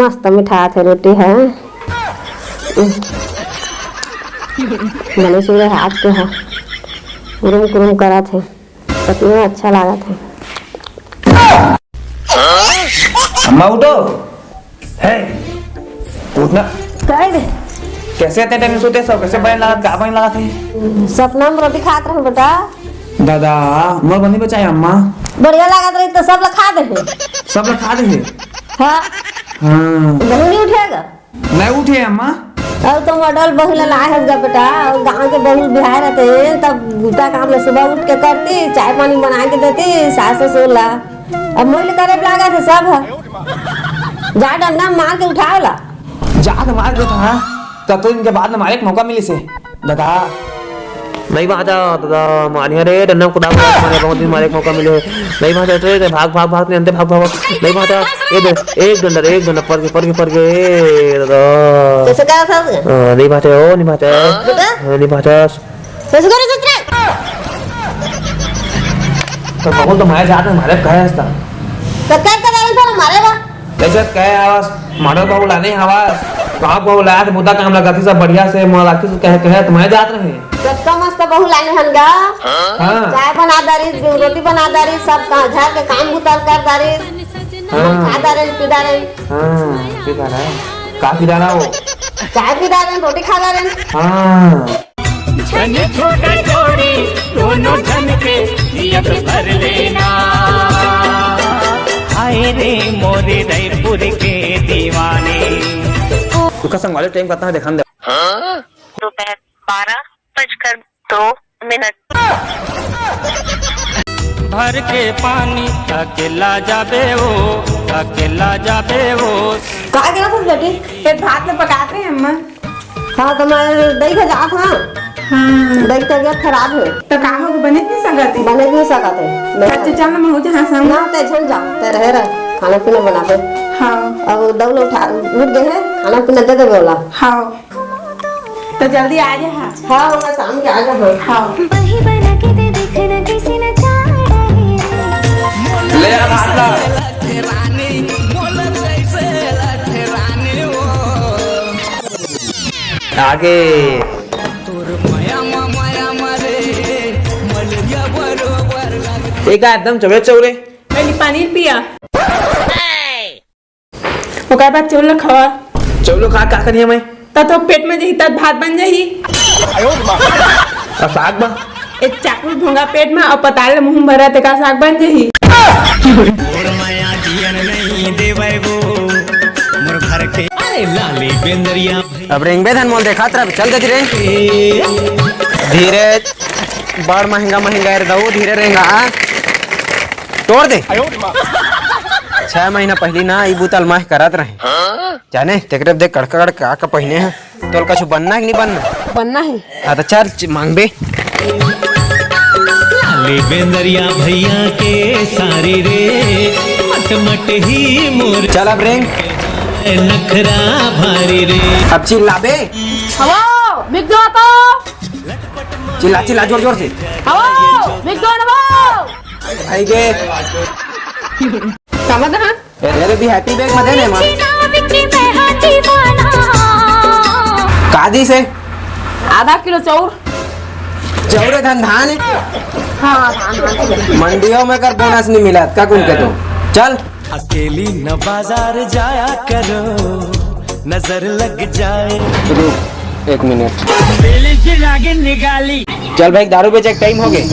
मस्त मिठा थे रोटी है बने सूर्य हाथ के है कुरुम कुरुम करा थे सच में अच्छा लगा था। अम्मा उठो है उठना कैसे इतने टाइम सोते सब कैसे बने लगा क्या बने लगा थे सपना में रोटी खात रहे बेटा दादा मोर बनी बचाए अम्मा बढ़िया लागत रही तो सब लोग खा दे सब लोग खा दे हाँ हाँ बहू नहीं उठेगा नहीं उठे अम्मा अब तो मॉडल बहू लाए है बेटा और गाँव के बहू बिहार रहते हैं तब गुटा काम सुबह उठ के करती चाय पानी बना के देती सास ससुर ला अब मोल करे लगा थे सब जा डंडा मार के उठाओला जा के मार दो था तब तो इनके बाद में मारे एक मौका मिले से दादा नहीं वहाँ जा दादा मारिया रे डंडा कुदा मारे बहुत दिन मारे एक मौका मिले नहीं वहाँ जा भाग भाग भाग अंदर भाग भाग नहीं वहाँ जा एक डंडा पर के दादा कैसे करा था नहीं वहाँ जा ओ नहीं वहाँ जा नहीं वहाँ जा कैसे करे सच तो बहुत तो मारे जाते मारे कहे हस्ता तो क्या कर रहे थे मारे बा ऐसे कहे आवाज मारो को बुलाने आवाज बाप को बुलाया तो मुद्दा काम लगा थी सब बढ़िया से मराठी से कहे तुम्हारे जात रहे कत्ता मस्त बहू लाने हनगा चाय बना दारी रोटी बना दारी सब झाड़ के काम उतार कर दारी खा दारे पी दारे पी दारे का पी दारा वो चाय पी दारे रोटी खा दारे छन छोटा जोड़ी दोनों जन के नियत भर लेना आए रे मोरे रायपुर के दीवाने उसका संग वाले टाइम कितना है देखा दे दोपहर 12:02 भर के पानी अकेला जाबे वो का गया था बेटी पेट भात में पकाते हैं अम्मा हाँ तो मैं दही खा जात हाँ दही तबियत खराब है तो काहो को बने नहीं सकते बने नहीं सकते बच्चे चल मैं हो जहां संग ना ते चल जा ते रहे खाना पीना बना दे हाँ अब दौड़ उठा उठ गए हैं खाना पीना दे दे बोला हाँ तो जल्दी आ जा हाँ मैं शाम के आ जा हाँ वही बना के दे देखना किसी न चाह रहे ले आ भात ला आगे एक एकदम चौरे चौरे पहले पानी पिया ओकर बाद चौल खवा चौलो खा का करिए मैं तो पेट में जही तब भात बन जाही और साग बा एक चाकू भोंगा पेट में और पताल मुंह भरा ते का साग बन जाही मोर माया जियन नहीं देवै वो मोर घर के अरे लाली बेंदरिया अब रेंगबे धन मोल देखा तरफ चल गई रे धीरे बड़ महंगा दऊ धीरे रहेगा तोड़ दे 6 महीना पहली ना ई बुतल माह करत रहे जाने तेकरे देख कड़कड़ का पहने हैं तोल कछु बनना है कि नहीं बनना है हाँ तो चल मांगबे लाली बेंदरिया भैया के सारी रे मट ही मोर चल अब रेंग नखरा भारी रे अब चिल्लाबे हवा मिक दो तो चिल्ला जोर जोर से हवा मिक दो ना आई गे समझ ना रे भी हैप्पी बैग मत देने मां कादी से आधा किलो चौर चौरे धन धान हाँ धान मंडियों में कर बोनस नहीं मिला का कुन के तो चल अकेली न बाजार जाया करो नजर लग जाए रुक 1 मिनट आगे निकाली चल भाई दारू बेचे टाइम हो गए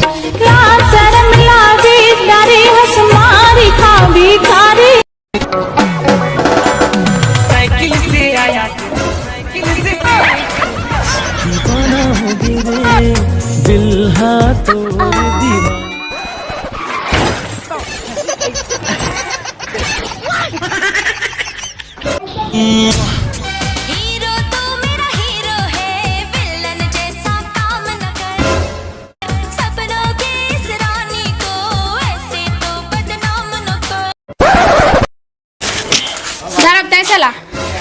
साइकिल से आया साइकिल से दीवाना हो गिरे दिल हाथों दीवाना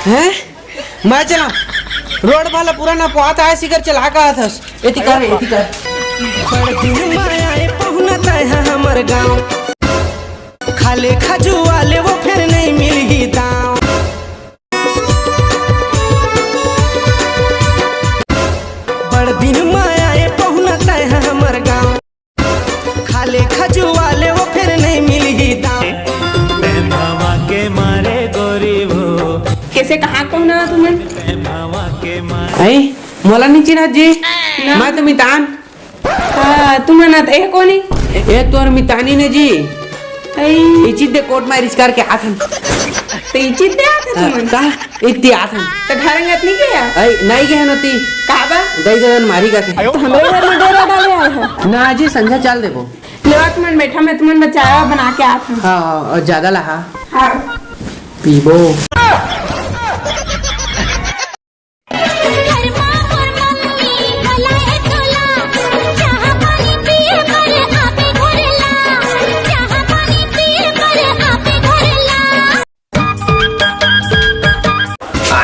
हैं मैं चला रोड वाला पूरा ना पहुंचा है सिगर चला का था एती कर पहुनता है हमर गाँव खाले खजू वाले वो फिर नहीं मिलगी दाँव बड़ दिन माया पहुनता है हमर गाँव खाले खजू वाले वो फिर नहीं मिलगी दाँव भावा के मारे गरीब हो कैसे कहाँ कहना तुम्हें भावा के मारे आई मोला नहीं चिन्ह जी मैं तो मितान तुम्हें ना ए कोनी ए तोर मितानी ने जी आई इचित दे कोर्ट मैरिज करके आथन तो इचित दे आते तुम्हें का इत्ती आथन तो घर में नहीं किया आई नहीं गए नती कहाँ बा दई दन मारी का तो हमारे घर में डेरा डाले आए हैं ना जी संध्या चाल देबो लेवा तुम्हें बैठा मैं तुम्हें बचाया बना के आता हूँ हां और ज्यादा लहा हाँ पीबो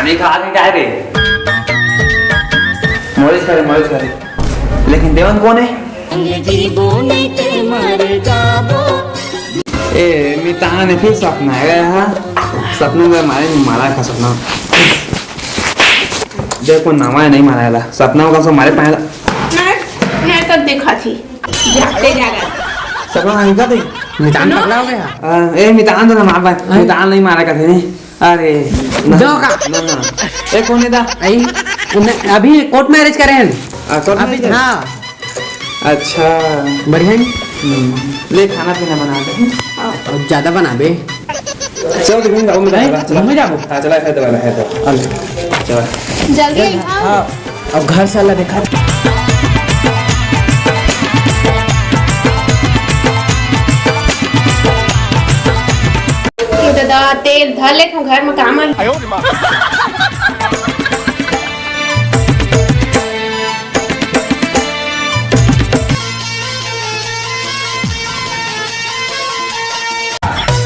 पानी खा के क्या रे मौज करे लेकिन देवन कौन है ए मितान ने फिर सपना है हाँ सपनों में मारा का सपना देखो नामा नहीं मारा है सपना का सो मारे पाएगा मैं तब देखा थी जाते जागा सपना नहीं का थी मितान पकड़ा हो गया ए मितान तो ना मार पाए मितान नहीं मारा का थे अरे जो का ना ए कौन है दा आई अभी कोर्ट मैरिज करे हैं अभी हाँ अच्छा बढ़िया नहीं ले खाना पीना बना दे और ज्यादा बना बे चलो तो घूम जाओ मैं जाओ हां चला है तो चला जल्दी हाँ अब घर से अल्लाह देखा दादा तेल धर ले तुम घर में काम है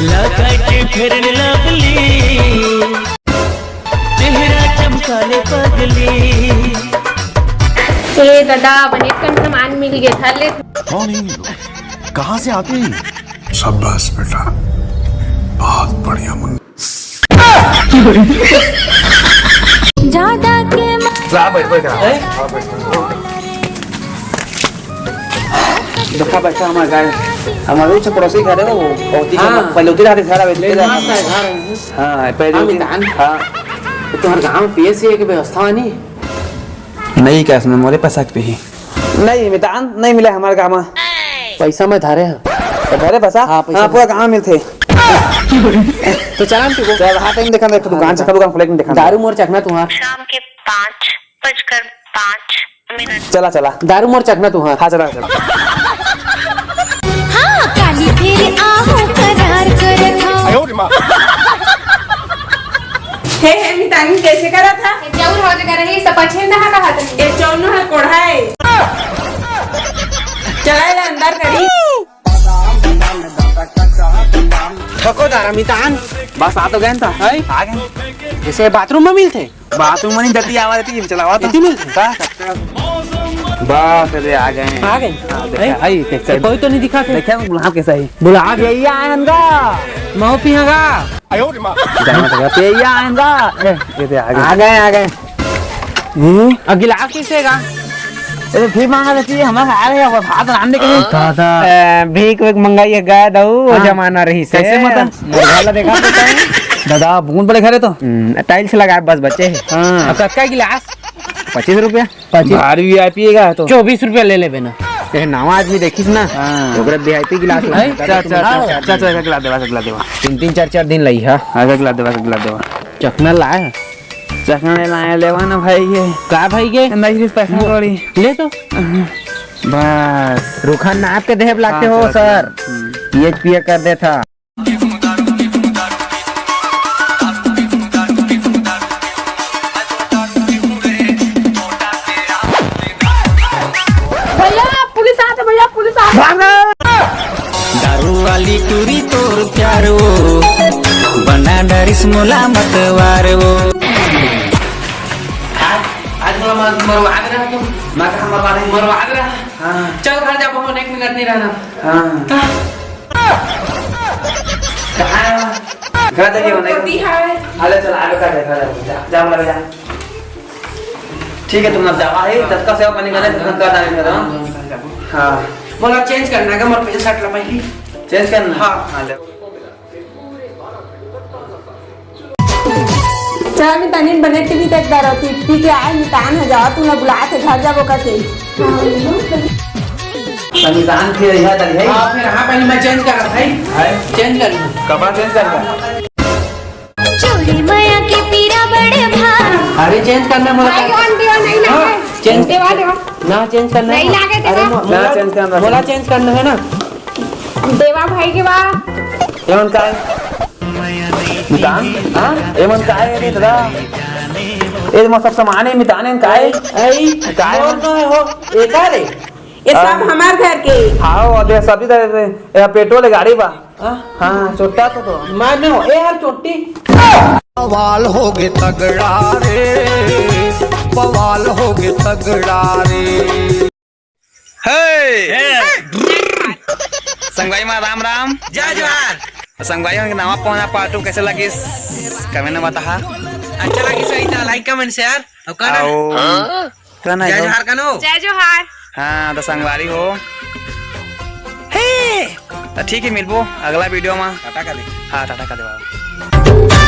लगा के फिर लवली चेहरा चमकाले पगली ए दादा बने का सामान मिल गया धर ले कौन है ये लोग कहाँ से आते हैं शाबाश बेटा बहुत बढ़िया मुन्ना ज्यादा के देखा बैठा हमारा गाय हमारे उस पड़ोसी घर है वो औती हाँ। पहले उती रहते सारा बेच ले मस्त है घर हां पहले हाँ, उती मितान। हां तो तुम्हारे गांव में पीएससी की व्यवस्था नहीं नहीं क्या सुन मोरे पैसा पे ही नहीं मितान नहीं मिला हमारे गांव में पैसा में धारे हैं तो घरे पैसा हाँ, पैसा हां पूरा गांव मिलते तो चला ठीक चल हां टाइम देखा देख दुकान से दुकान खोले के देखा दारू मोर चखना तुम्हारा शाम के 5:05 चला चला दारू मोर चखना तुम्हारा हां चला चला हाँ काली फिर आहू करार कर था हे मितानी कैसे करा था जरूर हो जगह रही सब अच्छे ना कहा था ये चौनो है कोढ़ा है चला ले अंदर करी थको दारा मितान बस आ तो गए था है आ गए जैसे बाथरूम में मिलते बाथरूम में नहीं दती आवाज थी चलावा तो इतनी मिलते बस अरे आ गए आ गए देखा हाई कैसे कोई तो नहीं दिखा थे देखा बुला कैसा ही बुला गया आएगा मऊ पिहागा जाना तो पे या आएगा ये तो आ गए अब गिलास किसेगा अरे फिर मांगा रहती है हमारा आ रहे हैं भात रांधने के लिए दादा भीख वीख मंगाइए गया दऊ वो जमाना रही से कैसे मत मुर्गा देखा दादा बूंद बड़े घरे तो टाइल्स लगाए बस बच्चे हाँ अब का गिलास 25 रुपया 25 बाहर वीआईपी का तो 24 रुपया ले ले बेना ये नवा आदमी देखिस ना ओकरे वीआईपी गिलास चल गिलास देवा 3-3 4-4 दिन लई है आगे गिलास देवा चखना लाए चखने लाए लेवा ना भाई ये का भाई के नहीं पैसा कौड़ी ले तो बस रुखा नाप के देह लागते हो हाँ, सर पीएच कर दे था भैया पुलिस आ भैया पुलिस आ दारू वाली टूरी तोर प्यारो बना डरिस मोला मतवार वो मरवा दे रहा तू। मैं कहाँ मरवा रही? मरवा दे रहा। हाँ। चल घर जा बहु, 1 मिनट नहीं रहना। हाँ। कहाँ है? घर जाइए वो नहीं। हाले चल आगे कर जा जा मर जा। ठीक है तुम अब जावा है, तत्का सेवा पानी करे तुम कर डालेंगे ना। हाँ। बोला चेंज करना है क्या? मोर पे शर्ट ला पहली। चेंज करना? हाँ ले। चल मैं तनी बने टीवी देख रहा थी, पी के आए नितान है जाओ, तूने बुलाया थे घर जाबो करके। संविधान फिर यह तक है। हां फिर हां पहले मैं चेंज कर रहा भाई। चेंज कर कपड़ा चेंज कर रहा। चोरी माया के पीरा बड़े भार अरे चेंज करना मोला। भाई कौन देवा नहीं लागे? चेंज देवा देवा ना चेंज करना नहीं लागे अरे देवा। ना चेंज करना मोला चेंज करना है ना। देवा भाई के बा एमन काय मितान? हां एमन काय रे दादा? ए म सब सामान है मितान है काय? आई काय हो एका रे? ये सब हमार घर के। हाँ दे सभी दे पेट्रोल गाड़ी बा। हाँ छोटा तो मैं में हो ए यार छोटी। पवाल हो गए तगड़ा रे, पवाल हो गए तगड़ा रे। संगवाई माँ राम राम। जय जोहार। संगवाई के नाम पौना पाटू कैसे लगी कमेंट में बता। अच्छा लगी सही था, लाइक कमेंट शेयर और करना। जय जोहार कनो। जय जोहार। हाँ तो संगवारी हो तो ठीक है मिलबो अगला वीडियो में। टाटा कर दे। हाँ टाटा कर दे।